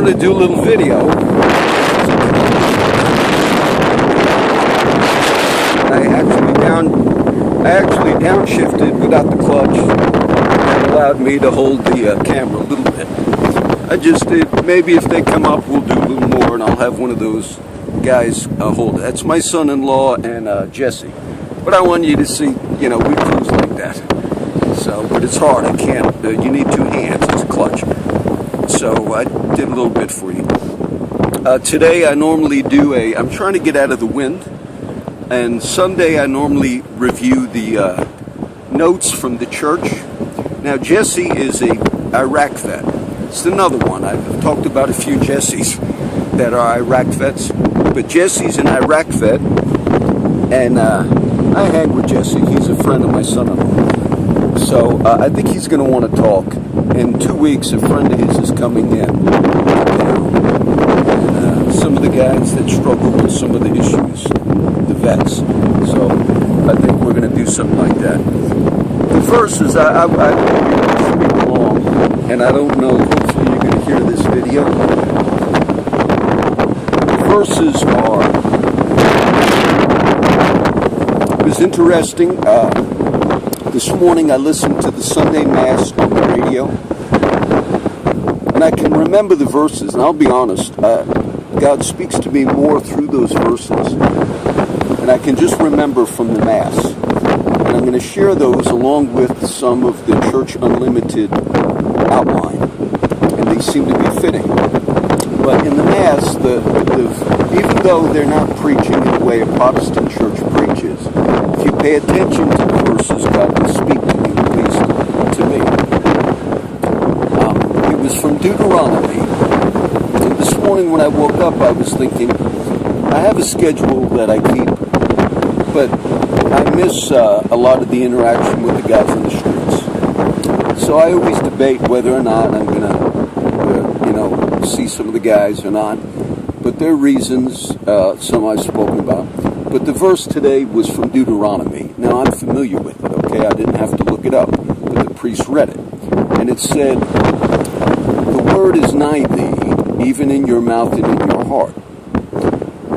wanted to do a little video. I actually downshifted without the clutch. That allowed me to hold the camera a little bit. I just did. Maybe if they come up, we'll do a little more, and I'll have one of those guys hold it. That's my son-in-law and Jesse. But I want you to see, we cruise like that. So, but it's hard. I can't. You need two hands. It's a clutch. So I did a little bit for you. Today I normally do I'm trying to get out of the wind. And Sunday I normally review the notes from the church. Now Jesse is a Iraq vet. It's another one. I've talked about a few Jessies that are Iraq vets. But Jesse's an Iraq vet. And I hang with Jesse. He's a friend of my son-in-law. So I think he's going to want to talk. In 2 weeks, a friend of his is coming in. And some of the guys that struggle with some of the issues, the vets. So I think we're going to do something like that. The verses, I read along, and I don't know, hopefully you're going to hear this video. The verses are, it was interesting. This morning I listened to the Sunday Mass on the radio, and I can remember the verses, and I'll be honest, God speaks to me more through those verses, and I can just remember from the Mass. And I'm going to share those along with some of the Church Unlimited outline, and they seem to be fitting. But in the Mass, even though they're not preaching in the way a Protestant church preaches, if you pay attention to the verses, God will speak to you, at least to me. It was from Deuteronomy. And this morning when I woke up, I was thinking, I have a schedule that I keep, but I miss a lot of the interaction with the guys in the streets. So I always debate whether or not I'm going to, see some of the guys or not. But there are reasons, some I've spoken about. But the verse today was from Deuteronomy. Now, I'm familiar with it, okay? I didn't have to look it up, but the priest read it. And it said, "The word is nigh thee, even in your mouth and in your heart."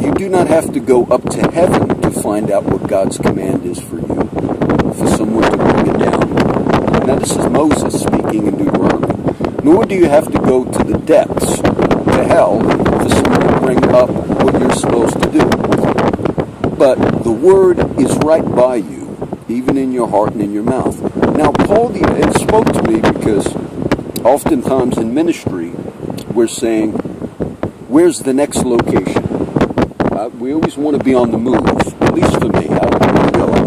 You do not have to go up to heaven to find out what God's command is for you, for someone to bring it down. Now, this is Moses speaking in Deuteronomy. Nor do you have to go to the depths, to hell, for someone to bring up what you're supposed to do. But the word is right by you, even in your heart and in your mouth. Now, Paul, it spoke to me because oftentimes in ministry, we're saying, where's the next location? We always want to be on the move, at least for me. I want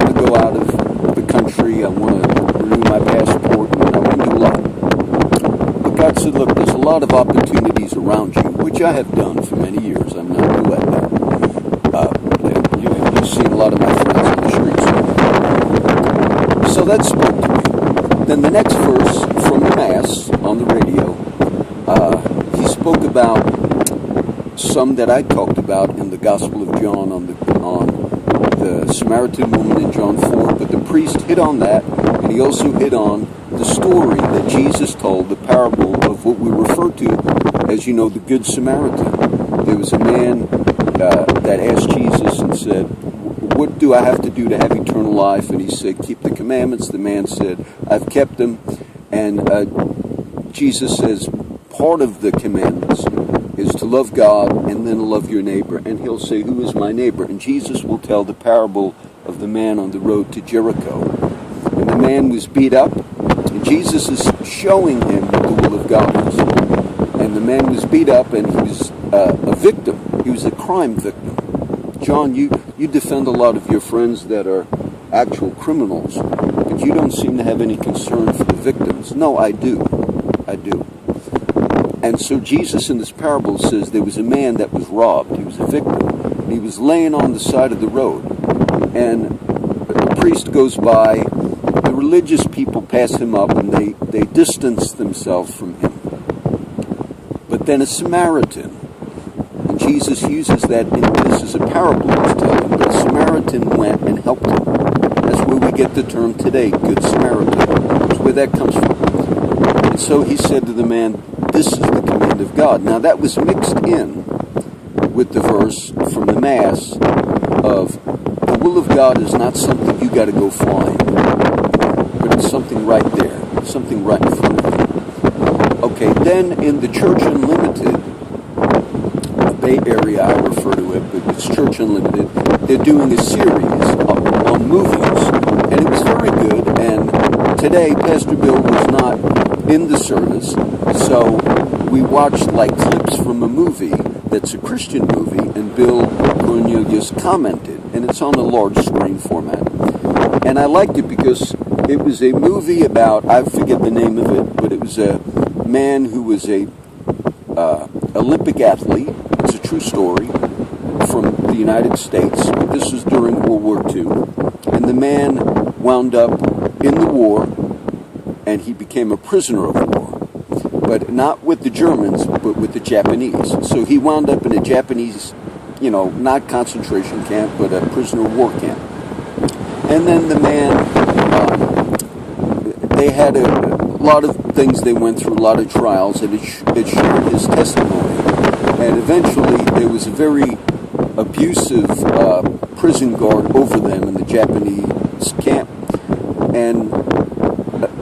to go out of the country. I want to renew my passport, and I want to do a lot. But God said, look, there's a lot of opportunities around you, which I have done for many years. I'm not new at that. You've seen a lot of my friends on the streets. So that spoke to me. Then the next verse from the Mass on the radio, he spoke about some that I talked about in the Gospel of John on the Samaritan woman in John 4, but the priest hit on that, and he also hit on the story that Jesus told, the parable of what we refer to as, the Good Samaritan. There was a man that asked Jesus and said, what do I have to do to have eternal life? And he said, keep the commandments. The man said, I've kept them. And Jesus says, part of the commandments is to love God and then love your neighbor. And he'll say, who is my neighbor? And Jesus will tell the parable of the man on the road to Jericho. And the man was beat up, and Jesus is showing him what the will of God is. And the man was beat up, and he was a victim. He was a crime victim. John, you defend a lot of your friends that are actual criminals, but you don't seem to have any concern for the victims. No, I do. I do. And so Jesus in this parable says there was a man that was robbed. He was a victim. And he was laying on the side of the road. And the priest goes by. The religious people pass him up, and they distance themselves from him. But then a Samaritan, and Jesus uses that, this is a parable he's telling, but a Samaritan went and helped him. That's where we get the term today, Good Samaritan. That's where that comes from. And so he said to the man, this is the command of God. Now that was mixed in with the verse from the Mass of the will of God is not something you got to go find, but it's something right there, something right in front of you. Okay, then in the Church Unlimited, the Bay Area I refer to it, but it's Church Unlimited, they're doing a series on movies, and it was very good. And today Pastor Bill was not in the service, so we watched like clips from a movie that's a Christian movie, and Bill Cornelius commented, and it's on a large screen format. And I liked it because it was a movie about, I forget the name of it, but it was a man who was a Olympic athlete. It's a true story from the United States. This was during World War II, and the man wound up in the war, and he became a prisoner of war, but not with the Germans, but with the Japanese. So he wound up in a Japanese, not concentration camp, but a prisoner of war camp. And then the man, they had a lot of things they went through, a lot of trials, and it shared his testimony. And eventually there was a very abusive prison guard over them in the Japanese camp. And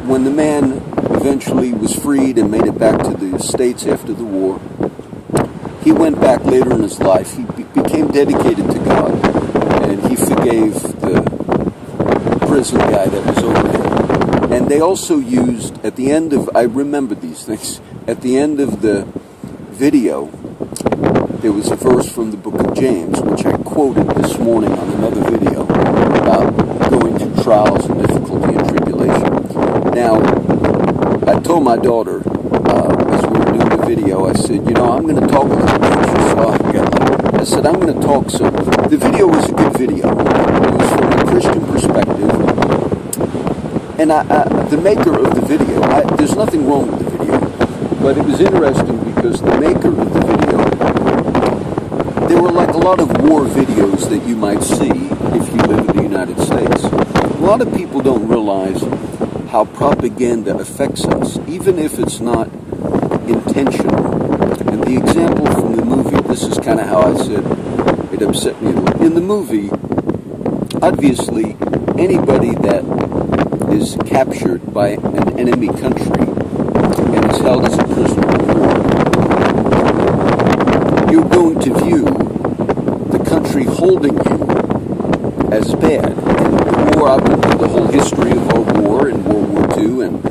when the man eventually was freed and made it back to the States after the war, he went back later in his life. He became dedicated to God, and he forgave the prison guy that was over him. And they also used, at the end of, I remember these things, at the end of the video, there was a verse from the book of James, which I quoted this morning on another video, about going through trials and difficulty and tribulation. Now, I told my daughter, as we were doing the video, I said, I'm going to talk a little bit. She said, oh, God. I said, I'm going to talk some. The video was a good video. It was from a Christian perspective. And the maker of the video, there's nothing wrong with the video, but it was interesting because the maker of the video, there were like a lot of war videos that you might see if you live in the United States. A lot of people don't realize how propaganda affects us, even if it's not intentional. And the example from the movie, this is kind of how I said it upset me. In the movie, obviously, anybody that is captured by an enemy country and is held as a prisoner of war, you're going to view the country holding you as bad. And the war, I've been through the whole history of our war and World War II and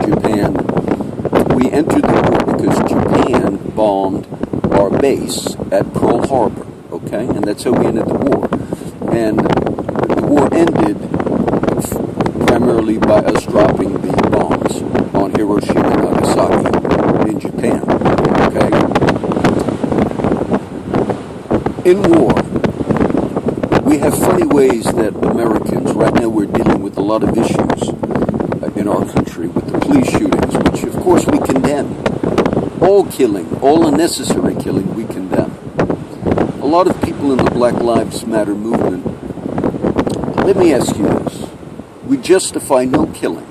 Japan. We entered the war because Japan bombed our base at Pearl Harbor, okay? And that's how we ended the war. And the war ended primarily by us dropping the bombs on Hiroshima and Nagasaki in Japan, okay? In war, we have funny ways that Americans, right now we're dealing with a lot of issues in our country with the police shootings, which of course we condemn. All killing, all unnecessary killing, we condemn. A lot of people in the Black Lives Matter movement, let me ask you this. We justify no killing.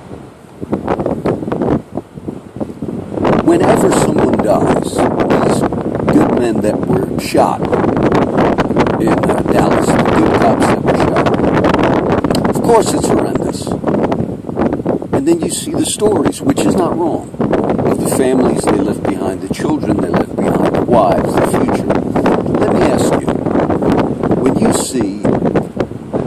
Whenever someone dies, these good men that were shot in Dallas, the good cops that were shot, of course it's horrendous. And then you see the stories, which is not wrong, of the families they left behind, the children they left behind, the wives, the future. Let me ask you, when you see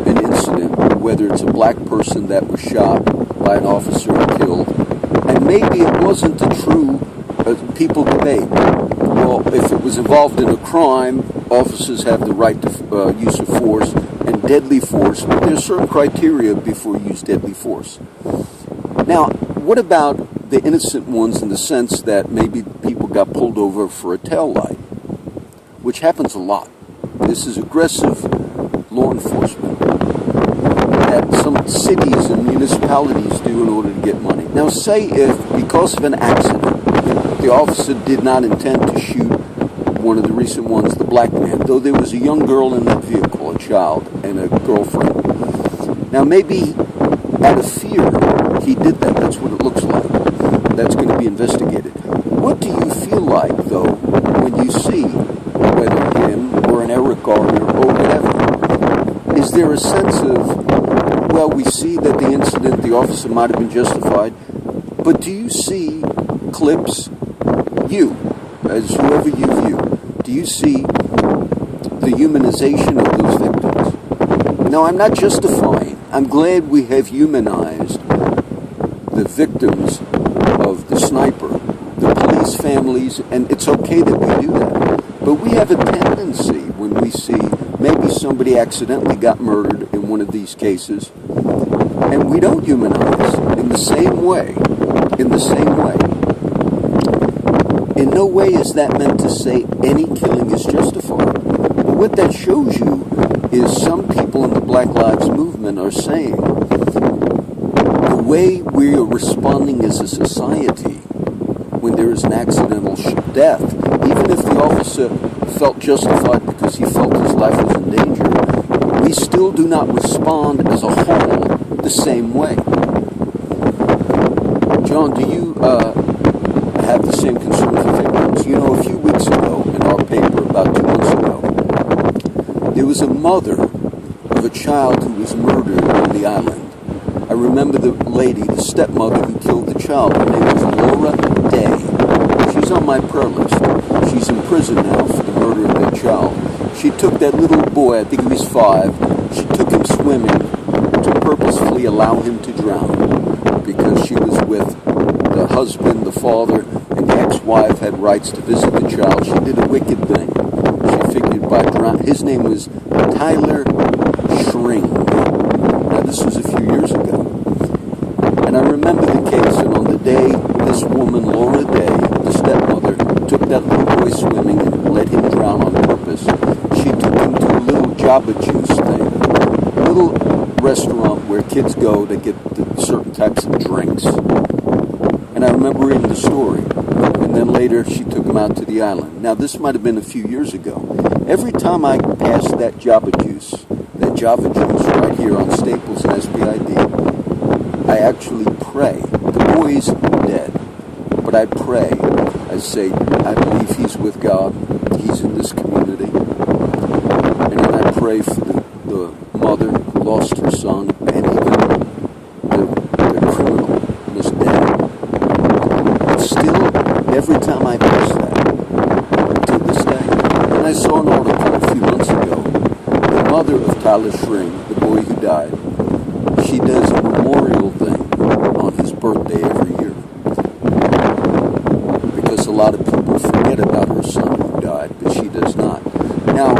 an incident, whether it's a black person that was shot by an officer and killed, and maybe it wasn't a true, people debate, well, if it was involved in a crime, officers have the right to use of force and deadly force, but there's certain criteria before you use deadly force. Now, what about the innocent ones in the sense that maybe people got pulled over for a tail light, which happens a lot. This is aggressive law enforcement that some cities and municipalities do in order to get money. Now, say if, because of an accident, the officer did not intend to shoot one of the recent ones, the black man, though there was a young girl in that vehicle, a child, and a girlfriend. Now, maybe out of fear, he did that. That's what it looks like. That's going to be investigated. What do you feel like, though, the officer might have been justified. But do you see clips, you, as whoever you view, do you see the humanization of those victims? Now, I'm not justifying. I'm glad we have humanized the victims of the sniper, the police families, and it's okay that we do that. But we have a tendency when we see maybe somebody accidentally got murdered in one of these cases, and we don't humanize in the same way. In the same way. In no way is that meant to say any killing is justified. But what that shows you is some people in the Black Lives Movement are saying the way we are responding as a society when there is an accidental death, even if the officer felt justified because he felt his life was in danger, we still do not respond as a whole the same way. John, do you have the same concern for victims? You know, a few weeks ago in our paper, about 2 months ago, there was a mother of a child who was murdered on the island. I remember the lady, the stepmother who killed the child. Her name was Laura Day. She's on my prayer list. She's in prison now for the murder of that child. She took that little boy, I think he was 5, she took him swimming to purposefully allow him to drown because she was with the husband, the father, and the ex-wife had rights to visit the child. She did a wicked thing. She figured by drowning. His name was Tyler Schring. Now, this was a few years ago. And I remember the case, and on the day this woman, Laura Day, the stepmother, took that little boy swimming and let him drown on purpose, she took him to a little Jamba Juice thing, a little restaurant where kids go to get certain types of drinks. And I remember reading the story. And then later she took him out to the island. Now, this might have been a few years ago. Every time I pass that Java Juice right here on Staples and SBID, I actually pray. The boy's dead. But I pray. I say, I believe he's with God. He's in this community. And then I pray for the mother who lost her son, and even the criminal, Miss Dad. But still, every time I pass that, to this day, and I saw an article a few months ago, the mother of Tyler Schring, the boy who died, she does a memorial thing on his birthday every year. Because a lot of people forget about her son who died, but she does not. Now,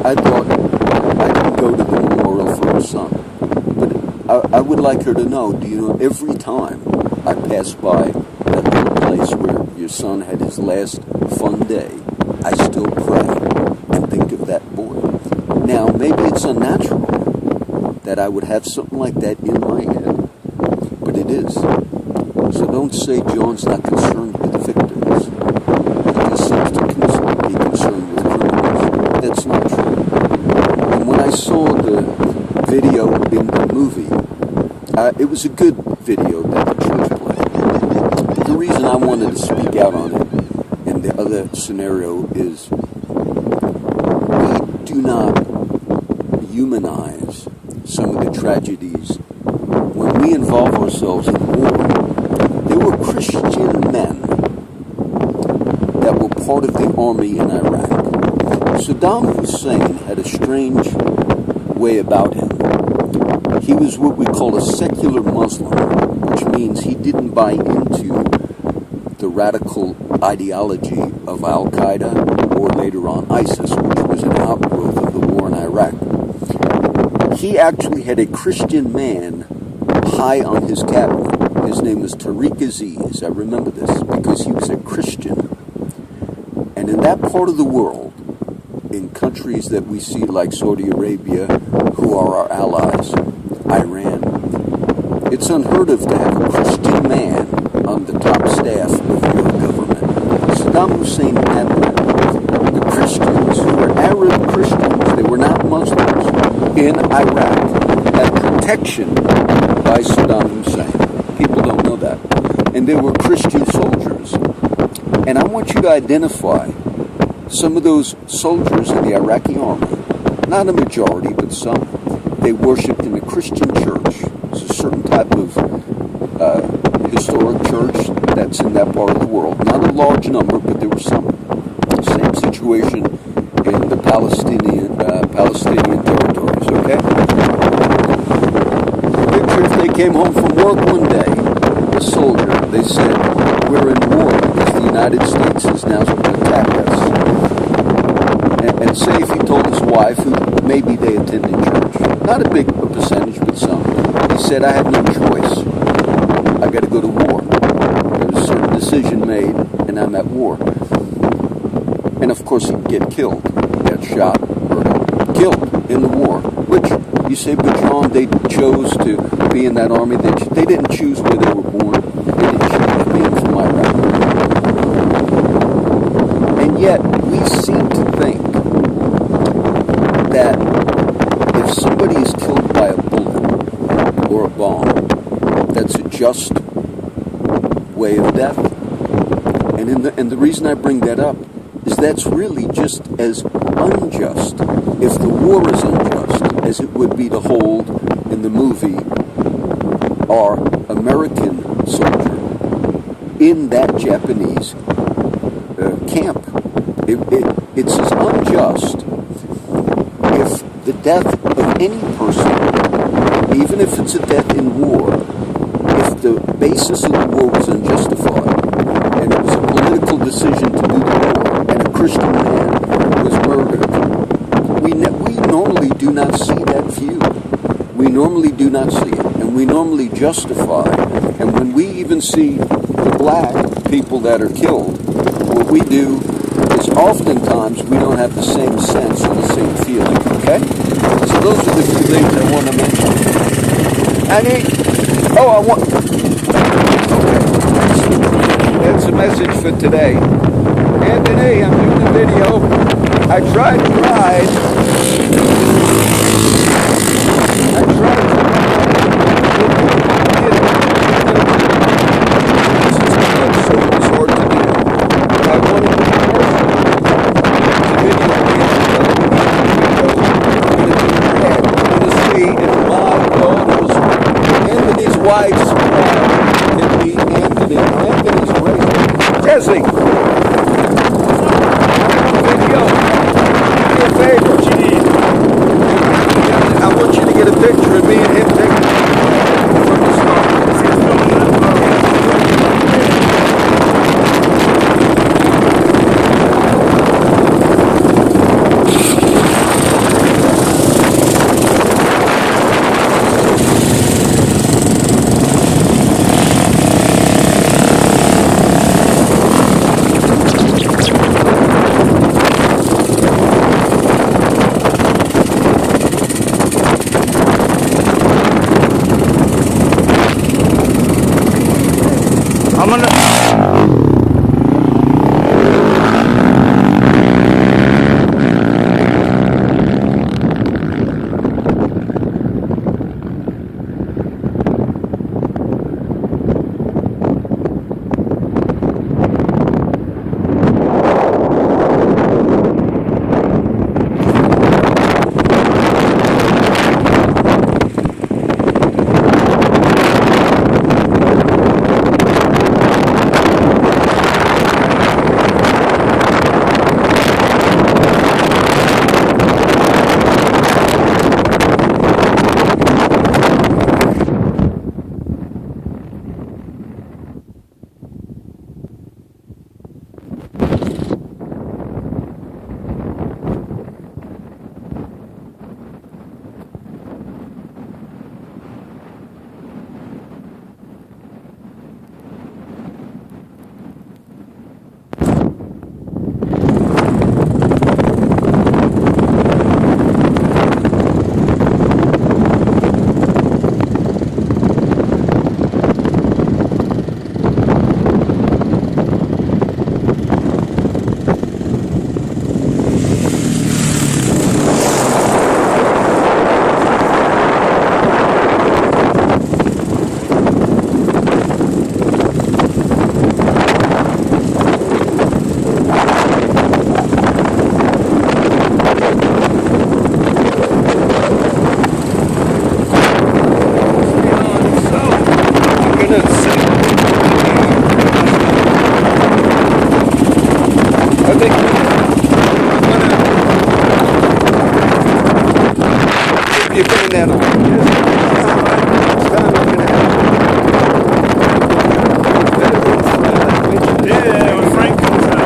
I thought I could go to the memorial for her son, but I would like her to know, do you know, every time I pass by that little place where your son had his last fun day, I still pray and think of that boy. Now, maybe it's unnatural that I would have something like that in my head, but it is. So don't say John's not concerned with victims. He just seems to be concerned with criminals. That's not true. And when I saw the video in the movie, it was a good video that the church played. But the reason I wanted to speak out on it in the other scenario is we do not humanize some of the tragedies. When we involve ourselves in war, there were Christian men that were part of the army in Iraq. Saddam Hussein had a strange way about him. He was what we call a secular Muslim, which means he didn't buy into the radical ideology of Al-Qaeda or later on ISIS, which was an outgrowth of the war in Iraq. He actually had a Christian man high on his cabinet. His name was Tariq Aziz. I remember this because he was a Christian. And in that part of the world, in countries that we see like Saudi Arabia, who are our allies, Iran, it's unheard of to have a Christian man on the top staff of your government. Saddam Hussein had that. The Christians, who were Arab Christians, they were not Muslims, in Iraq, had protection by Saddam Hussein. People don't know that. And they were Christian soldiers. And I want you to identify some of those soldiers in the Iraqi army. Not a majority, but some. They worshipped in a Christian church. It's a a certain type of historic church that's in that part of the world. Not a large number, but there were some. Same situation in the Palestinian territories, okay? Picture if they came home from work one day, a soldier, they said, we're in war because the United States has now attacked us. And say if he told his wife, who maybe they attended church, not a big percentage, but some, he said, I have no choice. I got to go to war. There's a certain decision made, and I'm at war. And of course, he'd get killed. He got shot or killed in the war. Which, you say, but John, they chose to be in that army. They didn't choose where they were born. They didn't choose being from Iraq. And yet, we seem to think that if somebody is killed by a bullet or a bomb, that's a just way of death. And the reason I bring that up is that's really just as unjust, if the war is unjust, as it would be to hold in the movie our American soldier in that Japanese camp. It's as unjust if the death of any person, even if it's a death in war, if the basis of the war was unjustified, and it was a political decision to do the war, and a Christian man was murdered, we normally do not see that view. We normally do not see it, and we normally justify. And when we even see the black people that are killed, what we do is oftentimes we don't have the same sense or the same feeling, okay? So those are the two things I want to mention. That's a message for today. Anthony, I'm doing the video. I tried to ride. It's hard to do. But I wanted to be careful. The video to see if my daughter's Anthony's wife's can be Anthony's race. Jesse! Video. Do me a favor. I want you to get a picture of me and him taking from the start. you putting that on. Next time I'm going to have Yeah, when Frank comes out.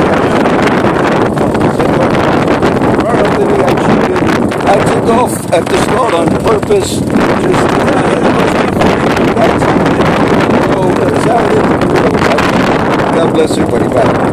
I took off at the start on purpose. God bless everybody. Bye.